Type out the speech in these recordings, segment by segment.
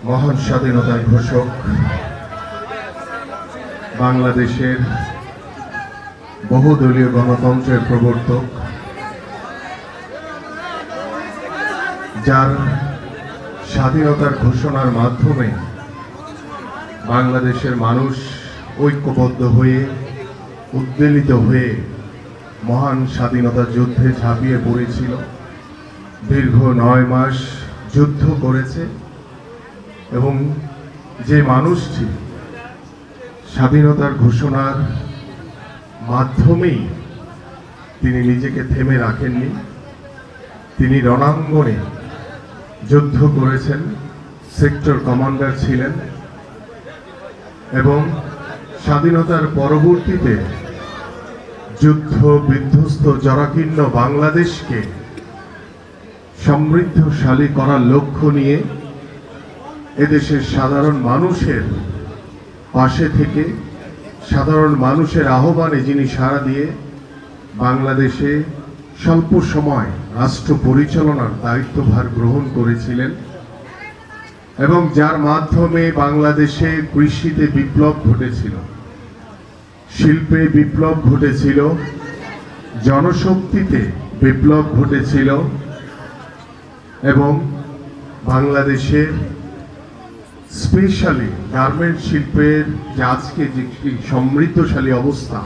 মহান স্বাধীনতার ঘোষক বাংলাদেশের বহুদলীয় গণতন্ত্রের প্রবর্তক, যার স্বাধীনতার ঘোষণার মাধ্যমে বাংলাদেশের মানুষ ঐক্যবদ্ধ হয়ে উদ্বেলিত হয়ে মহান স্বাধীনতা যুদ্ধে ঝাঁপিয়ে পড়েছিল। দীর্ঘ 9 মাস যুদ্ধ করেছে এবং যে মানুষটি স্বাধীনতার ঘোষণার মাধ্যমেই তিনি নিজেকে থেমে রাখেননি, তিনি রণাঙ্গনে যুদ্ধ করেছেন, সেক্টর কমান্ডার ছিলেন এবং স্বাধীনতার পরবর্তীতে যুদ্ধ বিধ্বস্ত জরাকীর্ণ বাংলাদেশকে সমৃদ্ধশালী করার লক্ষ্য নিয়ে এদেশের সাধারণ মানুষের পাশে থেকে সাধারণ মানুষের আহ্বানে যিনি সাড়া দিয়ে বাংলাদেশে স্বল্প সময় রাষ্ট্র পরিচালনার দায়িত্বভার গ্রহণ করেছিলেন এবং যার মাধ্যমে বাংলাদেশে কৃষিতে বিপ্লব ঘটেছিল, শিল্পে বিপ্লব ঘটেছিল, জনশক্তিতে বিপ্লব ঘটেছিল এবং বাংলাদেশের স্পেশালি গার্মেন্ট শিল্পের যে আজকে যে সমৃদ্ধশালী অবস্থা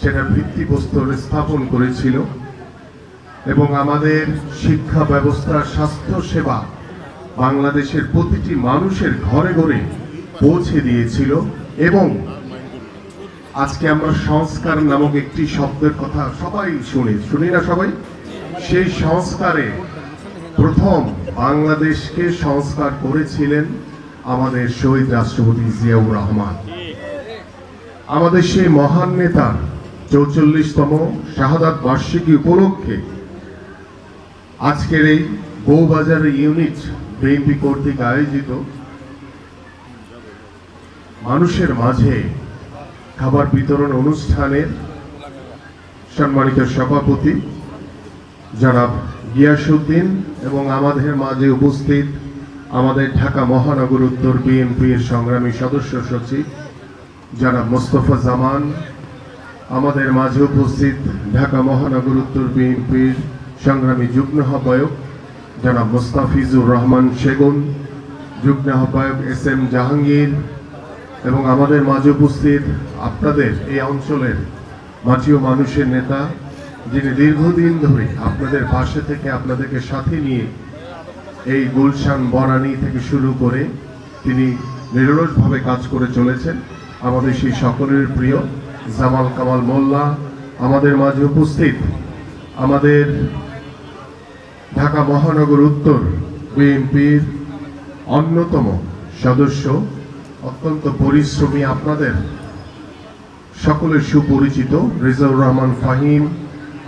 সেটা ভিত্তিপ্রস্তর স্থাপন করেছিল এবং আমাদের শিক্ষা ব্যবস্থা, স্বাস্থ্য সেবা বাংলাদেশের প্রতিটি মানুষের ঘরে ঘরে পৌঁছে দিয়েছিল। এবং আজকে আমরা সংস্কার নামক একটি শব্দের কথা সবাই শুনি না সবাই? সেই সংস্কারে প্রথম বাংলাদেশকে সংস্কার করেছিলেন আমাদের শহীদ রাষ্ট্রপতি জিয়াউর রহমান। আমাদের সেই মহান নেতার 44তম শাহাদাত বার্ষিকী উপলক্ষে আজকের এই বউবাজার ইউনিট বিএনপি কর্তৃক আয়োজিত মানুষের মাঝে খাবার বিতরণ অনুষ্ঠানের সম্মানিত সভাপতি জনাব গিয়াসউদ্দিন এবং আমাদের মাঝে উপস্থিত আমাদের ঢাকা মহানগর উত্তর বিএনপির সংগ্রামী সদস্য সচিব জনাব মোস্তফা জামান, আমাদের মাঝে উপস্থিত ঢাকা মহানগর উত্তর বিএনপির সংগ্রামী যুগ্ম আহ্বায়ক জনাব মোস্তাফিজুর রহমান সেগুন, যুগ্ম আহ্বায়ক SM জাহাঙ্গীর এবং আমাদের মাঝে উপস্থিত আপনাদের এই অঞ্চলের মাটিও মানুষের নেতা, যিনি দীর্ঘদিন ধরে আপনাদের পাশে থেকে আপনাদেরকে সাথে নিয়ে এই গুলশান বনানী থেকে শুরু করে তিনি নিরলসভাবে কাজ করে চলেছেন, আমাদের সেই সকলের প্রিয় জামাল কামাল মোল্লা, আমাদের মাঝে উপস্থিত আমাদের ঢাকা মহানগর উত্তর বিএনপির অন্যতম সদস্য, অত্যন্ত পরিশ্রমী, আপনাদের সকলের সুপরিচিত রেজাউর রহমান ফাহিম,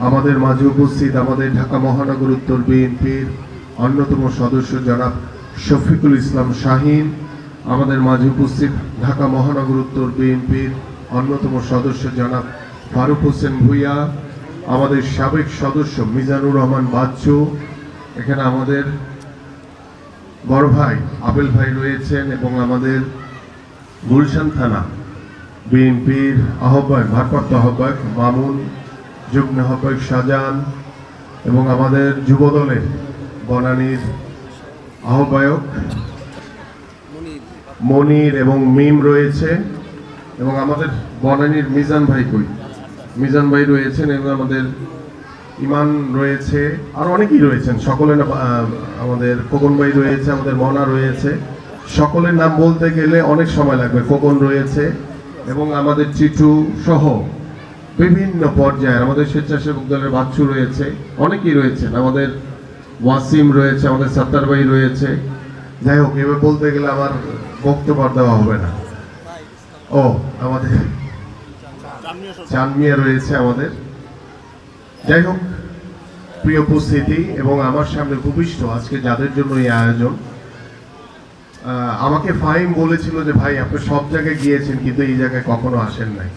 আমাদের মাঝে উপস্থিত আমাদের ঢাকা মহানগর উত্তর বিএনপির অন্যতম সদস্য জনাব শফিকুল ইসলাম শাহিন, আমাদের মাঝে উপস্থিত ঢাকা মহানগর উত্তর বিএনপির অন্যতম সদস্য জনাব ফারুক হোসেন ভুইয়া, আমাদের সাবেক সদস্য মিজানুর রহমান বাচ্চু, এখানে আমাদের বড় ভাই আবেল ভাই রয়েছেন এবং আমাদের গুলশান থানা বিএনপির আহ্বায়ক, ভারপ্রাপ্ত আহ্বায়ক মামুন, যুগ্ম আহ্বায়ক শাহজাহান এবং আমাদের যুবদলের বনানীর আহ্বায়ক মনির এবং মিম রয়েছে এবং আমাদের বনানীর মিজান ভাই রয়েছেন এবং আমাদের ইমান রয়েছে, আর অনেকেই রয়েছেন, সকলে আমাদের খোকন ভাই রয়েছে, আমাদের মনা রয়েছে, সকলের নাম বলতে গেলে অনেক সময় লাগবে। খোকন রয়েছে এবং আমাদের চিটু সহ বিভিন্ন পর্যায়ের আমাদের স্বেচ্ছাসেবক দলের বাচ্চু রয়েছে, অনেকেই রয়েছেন, আমাদের ওয়াসিম রয়েছে, আমাদের সত্তার ভাই রয়েছে। যাই হোক, এবার বলতে গেলে আমার বক্তব্য দেওয়া হবে না। ও আমাদের চানমিয়া রয়েছে আমাদের। যাই হোক, প্রিয় উপস্থিতি এবং আমার সামনে উপবিষ্ট আজকে যাদের জন্য এই আয়োজন, আমাকে ফাহিম বলেছিল যে ভাই আপনি সব জায়গায় গিয়েছেন কিন্তু এই জায়গায় কখনো আসেন নাই,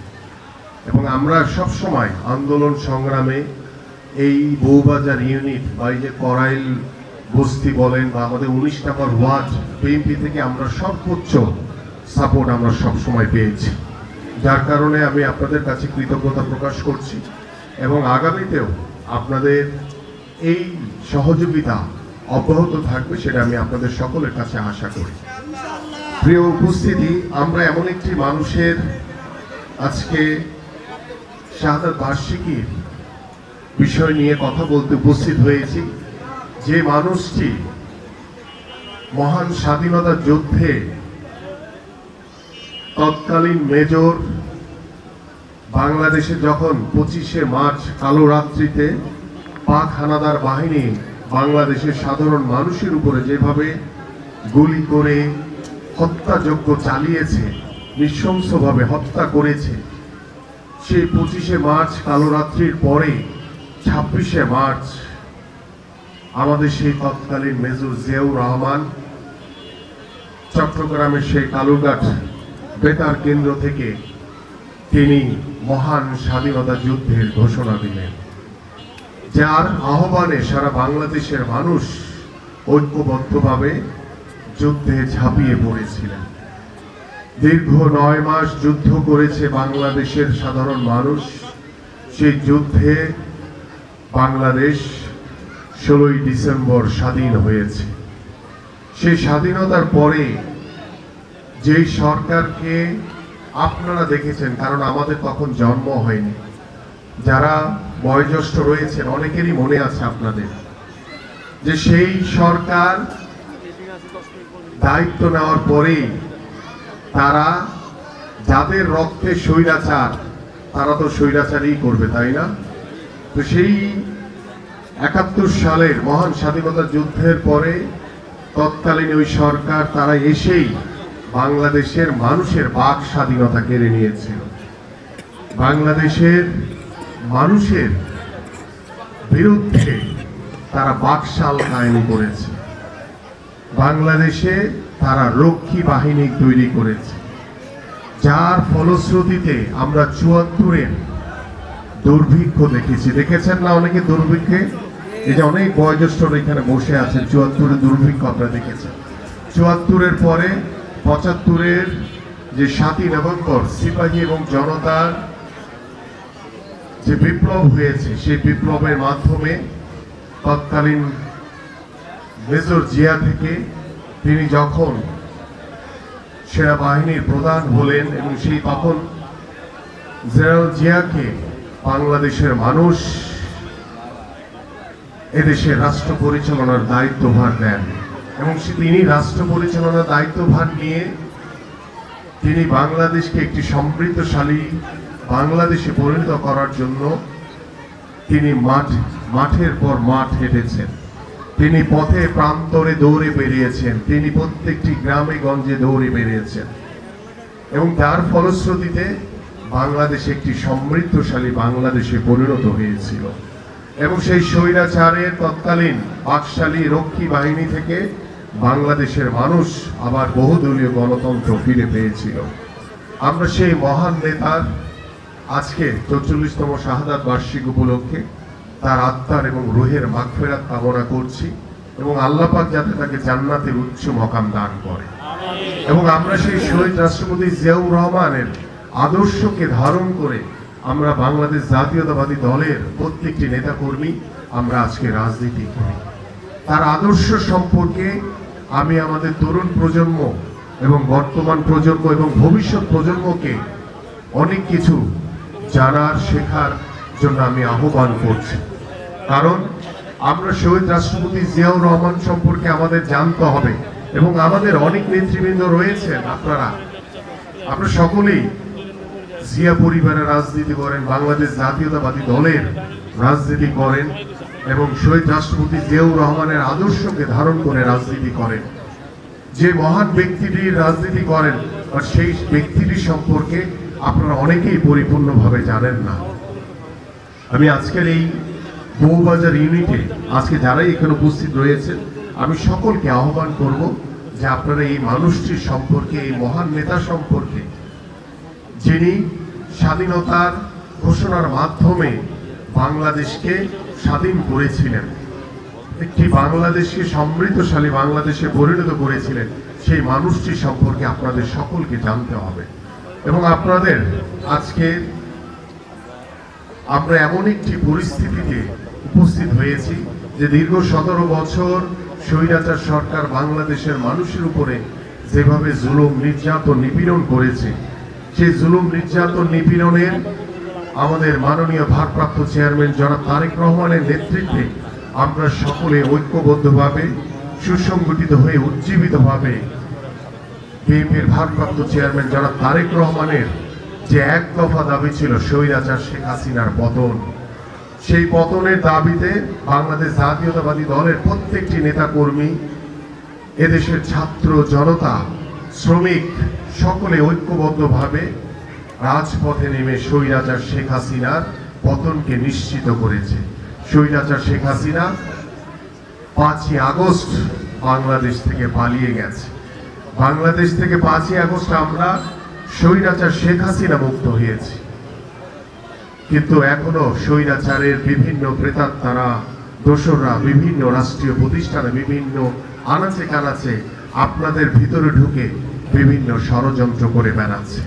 এবং আমরা সব সময় আন্দোলন সংগ্রামে এই বউবাজার ইউনিট বা এই যে করাইল বস্তি বলেন বা আমাদের 19 নম্বর ওয়ার্ড বিএনপি থেকে আমরা সর্বোচ্চ সাপোর্ট আমরা সবসময় পেয়েছি, যার কারণে আমি আপনাদের কাছে কৃতজ্ঞতা প্রকাশ করছি এবং আগামীতেও আপনাদের এই সহযোগিতা অব্যাহত থাকবে সেটা আমি আপনাদের সকলের কাছে আশা করি। প্রিয় উপস্থিতি, আমরা এমন একটি মানুষের আজকে শাহাদাত বার্ষিকীর বিষয় নিয়ে কথা বলতে উপস্থিত হয়েছি, যে মানুষটি মহান স্বাধীনতা যুদ্ধে তৎকালীন মেজর বাংলাদেশে যখন 25শে মার্চ কালো রাত্রিতে পাক হানাদার বাহিনী বাংলাদেশের সাধারণ মানুষের উপরে যেভাবে গুলি করে হত্যাযজ্ঞ চালিয়েছে, নৃশংসভাবে হত্যা করেছে, সেই 25শে মার্চ কালো রাত্রির পরে 26শে মার্চ আমাদের সেই তৎকালীন মেজর জিয়াউর রহমান চট্টগ্রামের সেই কালুরঘাট বেতার কেন্দ্র থেকে তিনি মহান স্বাধীনতা যুদ্ধের ঘোষণা দিলেন, যার আহ্বানে সারা বাংলাদেশের মানুষ ঐক্যবদ্ধভাবে যুদ্ধে ঝাঁপিয়ে পড়েছিলেন। দীর্ঘ 9 মাস যুদ্ধ করেছে বাংলাদেশের সাধারণ মানুষ। সেই যুদ্ধে বাংলাদেশ 16ই ডিসেম্বর স্বাধীন হয়েছে। সেই স্বাধীনতার পরে যেই সরকারকে আপনারা দেখেছেন, কারণ আমাদের তখন জন্ম হয়নি, যারা বয়োজ্যেষ্ঠ রয়েছেন অনেকেরই মনে আছে আপনাদের, যে সেই সরকার দায়িত্ব নেওয়ার পরে তারা যাদের রক্তে স্বৈরাচার, তারা তো স্বৈরাচারই করবে, তাই না? তো সেই 71 সালের মহান স্বাধীনতা যুদ্ধের পরে তৎকালীন ওই সরকার তারা এসেই বাংলাদেশের মানুষের বাক স্বাধীনতা কেড়ে নিয়েছিল। বাংলাদেশের মানুষের বিরুদ্ধে তারা বাকশাল কায়েম করেছে। বাংলাদেশে তারা রক্ষী বাহিনী তৈরি করেছে, যার ফলশ্রুতিতে আমরা 74-এর দুর্ভিক্ষ দেখেছি। দেখেছেন না অনেকে দুর্ভিক্ষে? এই যে অনেক বয়োজ্যেষ্ঠরা এখানে বসে আছেন, 74-এর দুর্ভিক্ষ আপনারা দেখেছেন। 74-এর পরে 75-এর যে 7ই নভেম্বর সিপাহী এবং জনতার যে বিপ্লব হয়েছে, সেই বিপ্লবের মাধ্যমে তৎকালীন মেজর জিয়া থেকে তিনি যখন সেনাবাহিনীর প্রধান হলেন এবং সেই তখন জেনারেল জিয়াকে বাংলাদেশের মানুষ এদেশের রাষ্ট্র পরিচালনার দায়িত্বভার দেন এবং তিনি রাষ্ট্র পরিচালনার দায়িত্বভার নিয়ে তিনি বাংলাদেশকে একটি সমৃদ্ধশালী বাংলাদেশে পরিণত করার জন্য তিনি মাঠের পর মাঠ হেঁটেছেন, তিনি পথে প্রান্তরে দৌড়ে বেরিয়েছেন, তিনি প্রত্যেকটি গ্রামে গঞ্জে দৌড়ে বেরিয়েছেন এবং তার ফলশ্রুতিতে বাংলাদেশ একটি সমৃদ্ধশালী বাংলাদেশে পরিণত হয়েছিল এবং সেই স্বৈরাচারের তৎকালীন বাকশালী রক্ষী বাহিনী থেকে বাংলাদেশের মানুষ আবার বহুদলীয় গণতন্ত্র ফিরে পেয়েছিল। আমরা সেই মহান নেতার আজকে 44তম শাহাদাত বার্ষিকী উপলক্ষে তার আত্মার এবং রুহের মাগফিরাত কামনা করছি এবং আল্লাহ পাক যাতে তাকে জান্নাতের উচ্চ মকাম দান করে এবং আমরা সেই শহীদ রাষ্ট্রপতি জিয়াউর রহমানের আদর্শকে ধারণ করে আমরা বাংলাদেশ জাতীয়তাবাদী দলের প্রত্যেকটি নেতাকর্মী আমরা আজকে রাজনীতি করি। তার আদর্শ সম্পর্কে আমি আমাদের তরুণ প্রজন্ম এবং বর্তমান প্রজন্ম এবং ভবিষ্যৎ প্রজন্মকে অনেক কিছু জানার শেখার জন্য আমি আহ্বান করছি, কারণ আমরা শহীদ রাষ্ট্রপতি জিয়াউর রহমান সম্পর্কে আমাদের জানতে হবে এবং আমাদের অনেক নেতৃবৃন্দ রয়েছেন, আপনারা সকলেই জিয়া পরিবারের রাজনীতি করেন, বাংলাদেশ জাতীয়তাবাদী দলের রাজনীতি করেন এবং শহীদ রাষ্ট্রপতি জিয়াউর রহমানের আদর্শকে ধারণ করে রাজনীতি করেন। যে মহান ব্যক্তিটির রাজনীতি করেন আর সেই ব্যক্তিটি সম্পর্কে আপনারা অনেকেই পরিপূর্ণভাবে জানেন না। আমি আজকের এই বউবাজার ইউনিটে আজকে যারাই এখানে উপস্থিত রয়েছেন, আমি সকলকে আহ্বান করব যে আপনারা এই মানুষটির সম্পর্কে, এই মহান নেতা সম্পর্কে, যিনি স্বাধীনতার ঘোষণার মাধ্যমে বাংলাদেশকে স্বাধীন করেছিলেন, একটি বাংলাদেশকে সমৃদ্ধশালী বাংলাদেশে পরিণত করেছিলেন, সেই মানুষটি সম্পর্কে আপনাদের সকলকে জানতে হবে। এবং আপনাদের আজকে আমরা এমন একটি পরিস্থিতিতে উপস্থিত হয়েছি যে দীর্ঘ 17 বছর স্বৈরাচার সরকার বাংলাদেশের মানুষের উপরে যেভাবে জুলুম নির্যাতন নিপীড়ন করেছে, সেই জুলুম নির্যাতন নিপীড়নের আমাদের মাননীয় ভারপ্রাপ্ত চেয়ারম্যান জনাব তারেক রহমানের নেতৃত্বে আমরা সকলে ঐক্যবদ্ধভাবে সুসংগঠিত হয়ে উজ্জীবিতভাবে বিএনপির ভারপ্রাপ্ত চেয়ারম্যান জনাব তারেক রহমানের যে এক দফা দাবি ছিল স্বৈরাচার শেখ হাসিনার পতন, সেই পতনের দাবিতে বাংলাদেশ জাতীয়তাবাদী দলের প্রত্যেকটি নেতাকর্মী, এদেশের ছাত্র জনতা, শ্রমিক সকলে ঐক্যবদ্ধভাবে রাজপথে নেমে স্বৈরাচার শেখ হাসিনার পতনকে নিশ্চিত করেছে। স্বৈরাচার শেখ হাসিনা 5ই আগস্ট বাংলাদেশ থেকে পালিয়ে গেছে। বাংলাদেশ থেকে 5ই আগস্ট আমরা স্বৈরাচার শেখ হাসিনা মুক্ত হয়েছি, কিন্তু এখনো স্বৈরাচারের বিভিন্ন প্রেতাত্মারা, দোসররা বিভিন্ন রাষ্ট্রীয় প্রতিষ্ঠানে বিভিন্ন আনাচে কানাচে আপনাদের ভিতরে ঢুকে বিভিন্ন ষড়যন্ত্র করে বেড়াচ্ছে।